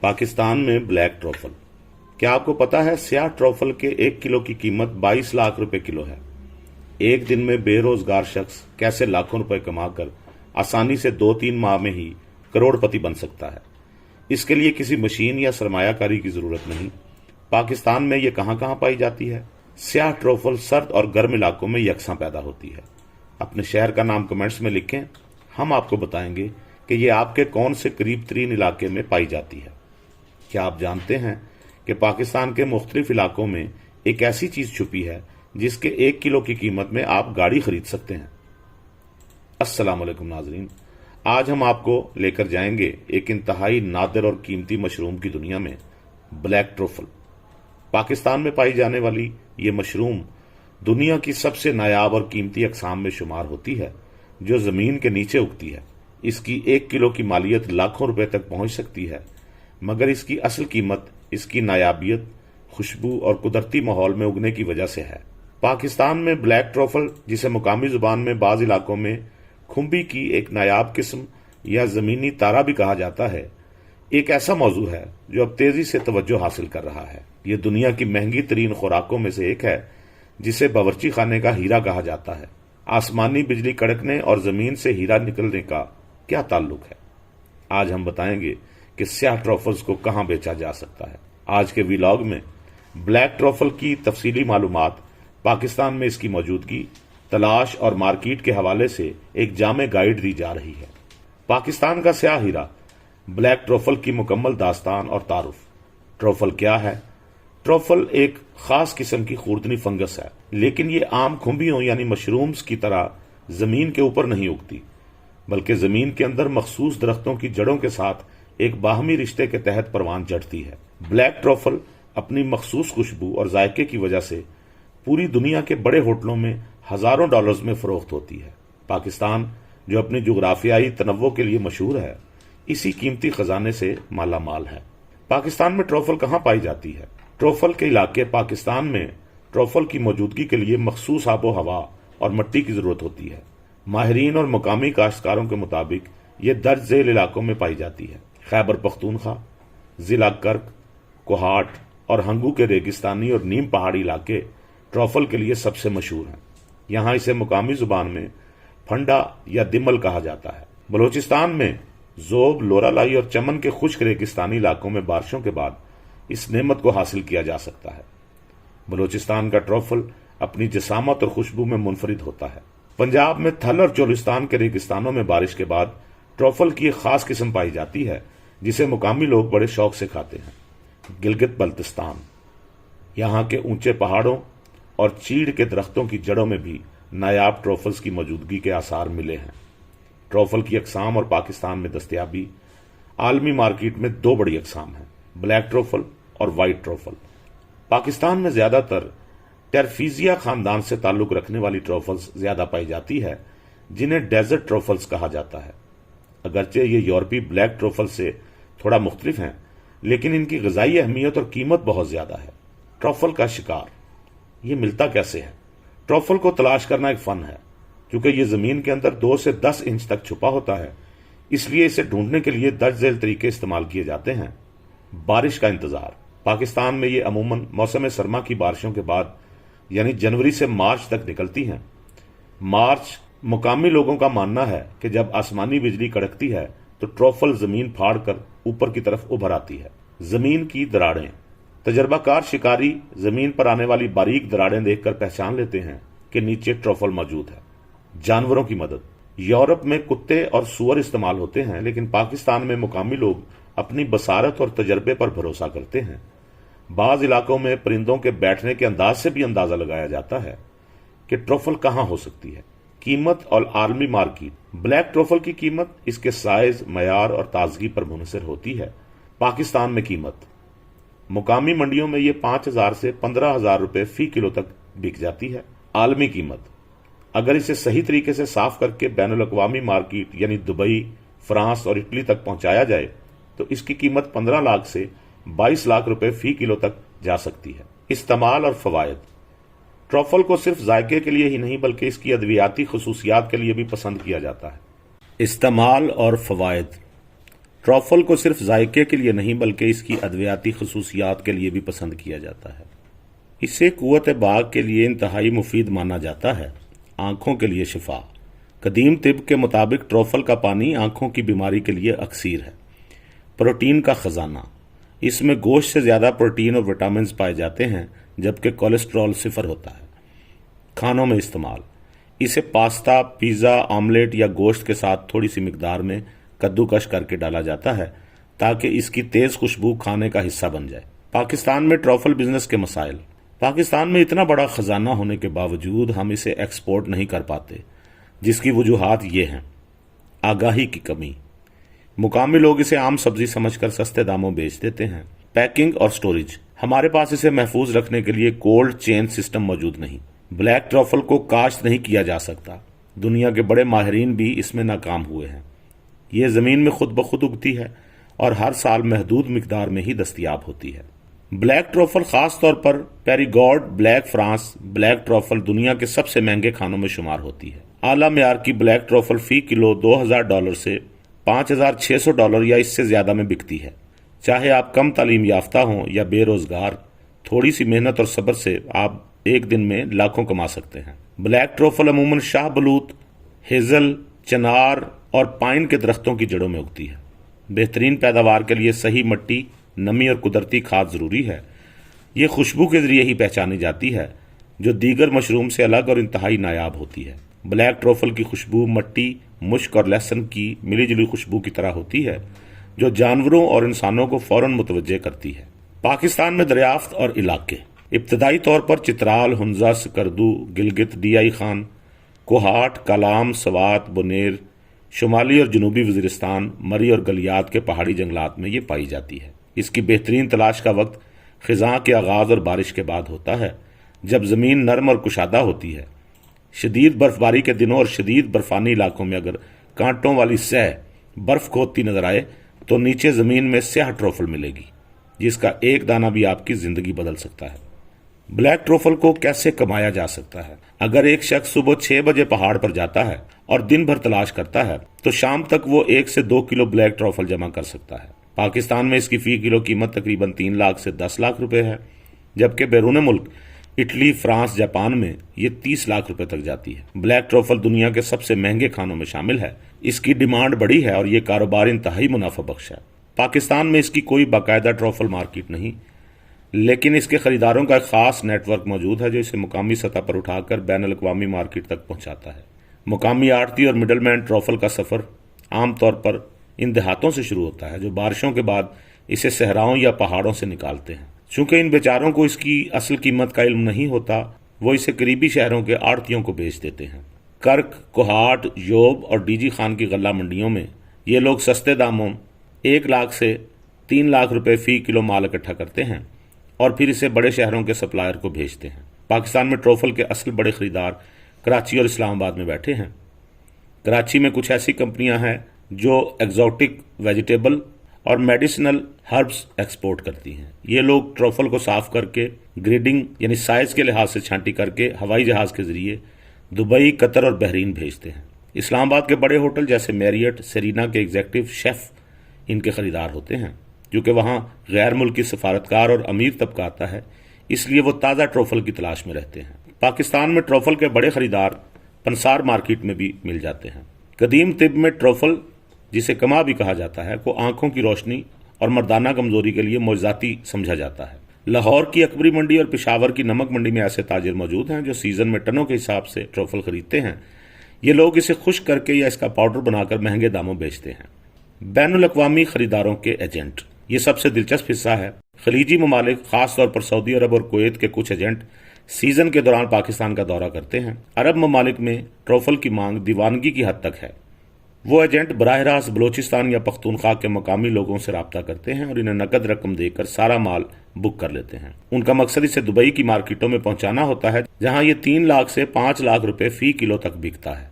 پاکستان میں black truffle. کیا آپ کو پتا ہے سیاہ ٹرفل کے 1 کلو کی قیمت 22 لاکھ روپے کلو ہے۔ ایک دن میں بے روزگار شخص کیسے لاکھوں روپے کما کر آسانی سے 2-3 ماہ میں ہی کروڑ پتی بن سکتا ہے؟ اس کے لیے کسی مشین یا سرمایہ کاری کی ضرورت نہیں۔ پاکستان میں یہ کہاں کہاں پائی جاتی ہے؟ سیاہ ٹرفل سرد اور گرم علاقوں میں یکساں پیدا ہوتی ہے۔ اپنے شہر کا نام کمنٹس میں لکھیں، ہم آپ کو بتائیں گے کہ یہ آپ کے کون سے قریب ترین علاقے میں پائی جاتی ہے۔ کیا آپ جانتے ہیں کہ پاکستان کے مختلف علاقوں میں ایک ایسی چیز چھپی ہے جس کے 1 کلو کی قیمت میں آپ گاڑی خرید سکتے ہیں؟ السلام علیکم ناظرین، آج ہم آپ کو لے کر جائیں گے ایک انتہائی نادر اور قیمتی مشروم کی دنیا میں، بلیک ٹرفل۔ پاکستان میں پائی جانے والی یہ مشروم دنیا کی سب سے نایاب اور قیمتی اقسام میں شمار ہوتی ہے، جو زمین کے نیچے اگتی ہے۔ اس کی 1 کلو کی مالیت لاکھوں روپے تک پہنچ سکتی ہے، مگر اس کی اصل قیمت اس کی نایابیت، خوشبو اور قدرتی ماحول میں اگنے کی وجہ سے ہے۔ پاکستان میں بلیک ٹرفل، جسے مقامی زبان میں بعض علاقوں میں کھمبی کی ایک نایاب قسم یا زمینی تارا بھی کہا جاتا ہے، ایک ایسا موضوع ہے جو اب تیزی سے توجہ حاصل کر رہا ہے۔ یہ دنیا کی مہنگی ترین خوراکوں میں سے ایک ہے، جسے باورچی خانے کا ہیرا کہا جاتا ہے۔ آسمانی بجلی کڑکنے اور زمین سے ہیرا نکلنے کا کیا تعلق ہے؟ آج ہم بتائیں گے کہ سیاہ ٹرفلز کو کہاں بیچا جا سکتا ہے۔ آج کے ویلاگ میں بلیک ٹرفل کی تفصیلی معلومات، پاکستان میں اس کی موجودگی، تلاش اور مارکیٹ کے حوالے سے ایک جامع گائیڈ دی جا رہی ہے۔ پاکستان کا سیاہ ہیرا، بلیک ٹرفل کی مکمل داستان اور تعارف۔ ٹرفل کیا ہے؟ ٹرفل ایک خاص قسم کی خوردنی فنگس ہے، لیکن یہ عام کھمبیوں یعنی مشرومز کی طرح زمین کے اوپر نہیں اگتی، بلکہ زمین کے اندر مخصوص درختوں کی جڑوں کے ساتھ ایک باہمی رشتے کے تحت پروان چڑھتی ہے۔ بلیک ٹرفل اپنی مخصوص خوشبو اور ذائقے کی وجہ سے پوری دنیا کے بڑے ہوٹلوں میں ہزاروں ڈالرز میں فروخت ہوتی ہے۔ پاکستان، جو اپنی جغرافیائی تنوع کے لیے مشہور ہے، اسی قیمتی خزانے سے مالا مال ہے۔ پاکستان میں ٹرفل کہاں پائی جاتی ہے؟ ٹرفل کے علاقے پاکستان میں ٹرفل کی موجودگی کے لیے مخصوص آب و ہوا اور مٹی کی ضرورت ہوتی ہے۔ ماہرین اور مقامی کاشتکاروں کے مطابق یہ درج ذیل علاقوں میں پائی جاتی ہے۔ خیبر پختونخوا، ضلع کرک، کوہاٹ اور ہنگو کے ریگستانی اور نیم پہاڑی علاقے ٹرفل کے لیے سب سے مشہور ہیں۔ یہاں اسے مقامی زبان میں پھنڈا یا دمل کہا جاتا ہے۔ بلوچستان میں زوب، لورالائی اور چمن کے خشک ریگستانی علاقوں میں بارشوں کے بعد اس نعمت کو حاصل کیا جا سکتا ہے۔ بلوچستان کا ٹرفل اپنی جسامت اور خوشبو میں منفرد ہوتا ہے۔ پنجاب میں تھل اور چولستان کے ریگستانوں میں بارش کے بعد ٹرفل کی ایک خاص قسم پائی جاتی ہے، جسے مقامی لوگ بڑے شوق سے کھاتے ہیں۔ گلگت بلتستان، یہاں کے اونچے پہاڑوں اور چیڑ کے درختوں کی جڑوں میں بھی نایاب ٹرفلز کی موجودگی کے آثار ملے ہیں۔ ٹرفل کی اقسام اور پاکستان میں دستیابی۔ عالمی مارکیٹ میں 2 بڑی اقسام ہیں، بلیک ٹرفل اور وائٹ ٹرفل۔ پاکستان میں زیادہ تر ٹیرفیزیا خاندان سے تعلق رکھنے والی ٹرفلز زیادہ پائی جاتی ہے، جنہیں ڈیزرٹ ٹرفلز کہا جاتا ہے۔ اگرچہ یہ یورپی بلیک ٹرفل سے تھوڑا مختلف ہیں، لیکن ان کی غذائی اہمیت اور قیمت بہت زیادہ ہے۔ ٹرفل کا شکار، یہ ملتا کیسے ہے؟ ٹرفل کو تلاش کرنا ایک فن ہے۔ چونکہ یہ زمین کے اندر 2 سے 10 انچ تک چھپا ہوتا ہے، اس لیے اسے ڈھونڈنے کے لیے درج ذیل طریقے استعمال کیے جاتے ہیں۔ بارش کا انتظار۔ پاکستان میں یہ عموماً موسم سرما کی بارشوں کے بعد یعنی جنوری سے مارچ تک نکلتی ہیں۔ مارچ، مقامی لوگوں کا ماننا ہے کہ جب آسمانی بجلی کڑکتی ہے تو ٹرفل زمین پھاڑ کر اوپر کی طرف ابھر آتی ہے۔ زمین کی دراڑیں۔ تجربہ کار شکاری زمین پر آنے والی باریک دراڑیں دیکھ کر پہچان لیتے ہیں کہ نیچے ٹرفل موجود ہے۔ جانوروں کی مدد۔ یورپ میں کتے اور سور استعمال ہوتے ہیں، لیکن پاکستان میں مقامی لوگ اپنی بصارت اور تجربے پر بھروسہ کرتے ہیں۔ بعض علاقوں میں پرندوں کے بیٹھنے کے انداز سے بھی اندازہ لگایا جاتا ہے کہ ٹرفل کہاں ہو سکتی ہے۔ قیمت اور عالمی مارکیٹ۔ بلیک ٹرفل کی قیمت اس کے سائز، معیار اور تازگی پر منحصر ہوتی ہے۔ پاکستان میں قیمت۔ مقامی منڈیوں میں یہ 5,000 سے 15,000 روپے فی کلو تک بک جاتی ہے۔ عالمی قیمت۔ اگر اسے صحیح طریقے سے صاف کر کے بین الاقوامی مارکیٹ یعنی دبئی، فرانس اور اٹلی تک پہنچایا جائے تو اس کی قیمت 15 لاکھ سے 22 لاکھ روپے فی کلو تک جا سکتی ہے۔ استعمال اور فوائد۔ ٹرفل کو صرف ذائقے کے لیے ہی نہیں بلکہ اس کی ادویاتی خصوصیات کے لیے بھی پسند کیا جاتا ہے۔ استعمال اور فوائد۔ ट्रफल को सिर्फ जायके के लिए नहीं बल्कि इसकी अद्वियाती खसूसियात के लिए भी पसंद किया जाता है। इसे कुव्वत बाग के लिए इंतहाई मुफीद माना जाता है। आंखों के लिए शिफा। कदीम तिब के मुताबिक ट्रफल का पानी आंखों की बीमारी के लिए अक्सीर है। प्रोटीन का खजाना। इसमें गोश्त से ज्यादा प्रोटीन और विटामिन पाए जाते हैं, जबकि कोलेस्ट्रॉल सिफर होता है। खानों में इस्तेमाल। इसे पास्ता, पिज्जा, ऑमलेट या गोश्त के साथ थोड़ी सी मिकदार में कद्दूकश करके डाला जाता है ताकि इसकी तेज खुशबू खाने का हिस्सा बन जाए। पाकिस्तान में ट्रफल बिजनेस के मसाइल। पाकिस्तान में इतना बड़ा खजाना होने के बावजूद हम इसे एक्सपोर्ट नहीं कर पाते, जिसकी वजूहात ये हैं। आगाही की कमी। मुकामी लोग इसे आम सब्जी समझकर सस्ते दामों बेच देते हैं। पैकिंग और स्टोरेज। हमारे पास इसे महफूज रखने के लिए कोल्ड चेन सिस्टम मौजूद नहीं। ब्लैक ट्रफल को काश्त नहीं किया जा सकता। दुनिया के बड़े माहिरीन भी इसमें नाकाम हुए हैं। ये जमीन में खुद ब खुद उगती है और हर साल महदूद मिकदार में ही दस्तयाब होती है। ब्लैक ट्रफल खास तौर पर पेरीगॉर्ड ब्लैक फ्रांस ब्लैक ट्रफल दुनिया के सबसे महंगे खानों में शुमार होती है। आला म्यार की ब्लैक ट्रफल फी किलो $2000 से $5600 या इससे ज्यादा में बिकती है। चाहे आप कम तालीम याफ्ता हों या बेरोजगार, थोड़ी सी मेहनत और सब्र से आप एक दिन में लाखों कमा सकते हैं। ब्लैक ट्रफल अमूमन शाह बलूत, हेजल, चनार और पाइन के दरख्तों की जड़ों में उगती है। बेहतरीन पैदावार के लिए सही मिट्टी, नमी और कुदरती खाद जरूरी है। ये खुशबू के जरिए ही पहचानी जाती है, जो दीगर मशरूम से अलग और इंतहाई नायाब होती है। ब्लैक ट्रफल की खुशबू मट्टी, मुश्क और लहसुन की मिली जुली खुशबू की तरह होती है, जो जानवरों और इंसानों को फौरन मुतवज्जे करती है। पाकिस्तान में दरियाफ्त और इलाके। इब्तदाई तौर पर चित्राल, हुंजा, सकरदू, गिलगित, डीआई खान, कोहाट, कलाम, सवात, बुनेर, शुमाली और जनूबी वजीरिस्तान, मरी और गलियात के पहाड़ी जंगलात में ये पाई जाती है। इसकी बेहतरीन तलाश का वक्त खिज़ां के आगाज और बारिश के बाद होता है, जब जमीन नरम और कुशादा होती है। शदीद बर्फबारी के दिनों और शदीद बर्फानी इलाकों में अगर कांटों वाली सह बर्फ खोदती नजर आए तो नीचे जमीन में स्याह ट्रफल मिलेगी, जिसका एक दाना भी आपकी जिंदगी बदल सकता है। ब्लैक ट्रफल को कैसे कमाया जा सकता है? अगर एक शख्स सुबह 6 बजे पहाड़ पर जाता है और दिन भर तलाश करता है तो शाम तक वो 1 से 2 किलो ब्लैक ट्रफल जमा कर सकता है। पाकिस्तान में इसकी फी किलो कीमत तकरीबन 3 लाख से 10 लाख रुपए है, जबकि बैरून मुल्क इटली, फ्रांस, जापान में ये 30 लाख रुपए तक जाती है। ब्लैक ट्रफल दुनिया के सबसे महंगे खानों में शामिल है। इसकी डिमांड बड़ी है और ये कारोबार इंतहाई मुनाफा बख्श है। पाकिस्तान में इसकी कोई बाकायदा ट्रफल मार्केट नहीं, लेकिन इसके खरीदारों का एक खास नेटवर्क मौजूद है जो इसे मुकामी सतह पर उठाकर बैन अल-अक़वामी मार्केट तक पहुंचाता है। मुकामी आड़ती और मिडलमैन ट्रफल का सफर आमतौर पर इन देहातों से शुरू होता है जो बारिशों के बाद इसे सहराओं या पहाड़ों से निकालते हैं। चूंकि इन बेचारों को इसकी असल कीमत का इल्म नहीं होता, वो इसे करीबी शहरों के आड़तियों को बेच देते हैं। कर्क, कोहाट, योब और डीजी खान की गल्ला मंडियों में ये लोग सस्ते दामों 1 लाख से 3 लाख रुपए फी किलो माल इकट्ठा करते हैं और फिर इसे बड़े शहरों के सप्लायर को भेजते हैं। पाकिस्तान में ट्रफल के असल बड़े खरीदार कराची और इस्लामाबाद में बैठे हैं। कराची में कुछ ऐसी कंपनियां हैं जो एग्जॉटिक वेजिटेबल और मेडिसिनल हर्ब्स एक्सपोर्ट करती हैं। ये लोग ट्रफल को साफ करके ग्रेडिंग यानी साइज के लिहाज से छांटी करके हवाई जहाज के जरिए दुबई, कतर और बहरीन भेजते हैं। इस्लामाबाद के बड़े होटल जैसे मैरियट, सेरीना के एग्जेक्टिव शेफ इनके खरीदार होते हैं। क्योंकि वहां गैर मुल्की सफारतकार और अमीर तबका आता है, इसलिए वो ताज़ा ट्रफल की तलाश में रहते हैं। पाकिस्तान में ट्रफल के बड़े खरीदार पंसार मार्केट में भी मिल जाते हैं। कदीम तिब में ट्रफल, जिसे कमा भी कहा जाता है, को आंखों की रोशनी और मर्दाना कमजोरी के लिए मोजाती समझा जाता है। लाहौर की अकबरी मंडी और पेशावर की नमक मंडी में ऐसे ताजिर मौजूद हैं जो सीजन में टनों के हिसाब से ट्रफल खरीदते हैं। ये लोग इसे खुश्क करके या इसका पाउडर बनाकर महंगे दामों बेचते हैं। बैनुल अक़वामी खरीदारों के एजेंट, ये सबसे दिलचस्प हिस्सा है। खलीजी ममालिक, खासतौर पर सऊदी अरब और कुवैत के कुछ एजेंट सीजन के दौरान पाकिस्तान का दौरा करते हैं। अरब ममालिक में ट्रफल की मांग दीवानगी की हद तक है। वो एजेंट बराह रास्त बलोचिस्तान या पख्तूनख्वा के मकामी लोगों से रब्ता करते हैं और इन्हें नकद रकम देकर सारा माल बुक कर लेते हैं। उनका मकसद इसे दुबई की मार्केटों में पहुंचाना होता है, जहां ये 3 लाख से 5 लाख रुपए फी किलो तक बिकता है।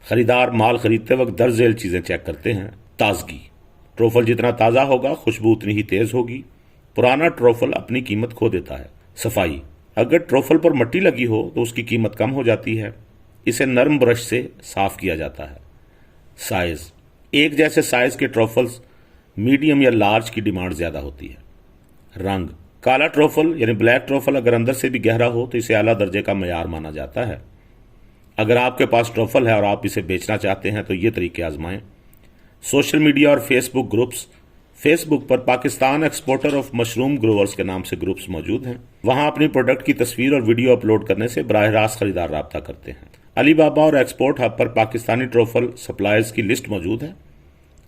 खरीदार माल खरीदते वक्त दर्ज झेल चीजें चेक करते हैं। ताजगी, ट्रफल जितना ताज़ा होगा खुशबू उतनी ही तेज होगी। पुराना ट्रफल अपनी कीमत खो देता है। सफाई, अगर ट्रफल पर मट्टी लगी हो तो उसकी कीमत कम हो जाती है। इसे नरम ब्रश से साफ किया जाता है। साइज, एक जैसे साइज के ट्रफल्स मीडियम या लार्ज की डिमांड ज्यादा होती है। रंग, काला ट्रफल यानी ब्लैक ट्रफल अगर अंदर से भी गहरा हो तो इसे आला दर्जे का मयार माना जाता है। अगर आपके पास ट्रफल है और आप इसे बेचना चाहते हैं तो ये तरीके आजमाएं। सोशल मीडिया और फेसबुक ग्रुप्स, फेसबुक पर Pakistan exporter of mushroom growers के नाम से ग्रुप्स मौजूद हैं। वहां अपनी प्रोडक्ट की तस्वीर और वीडियो अपलोड करने से बराह रास्त खरीदार राब्ता करते हैं। अलीबाबा और एक्सपोर्ट हब पर पाकिस्तानी ट्रफल सप्लायर्स की लिस्ट मौजूद है।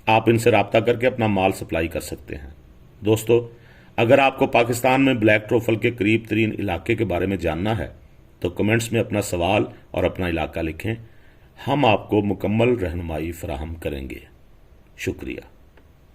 आप इनसे राब्ता करके अपना माल सप्लाई कर सकते हैं। दोस्तों, अगर आपको पाकिस्तान में ब्लैक ट्रफल के करीब तरीन इलाके के बारे में जानना है तो कमेंट्स में अपना सवाल और अपना इलाका लिखें। हम आपको मुकम्मल रहनुमाई फराहम करेंगे। शुक्रिया।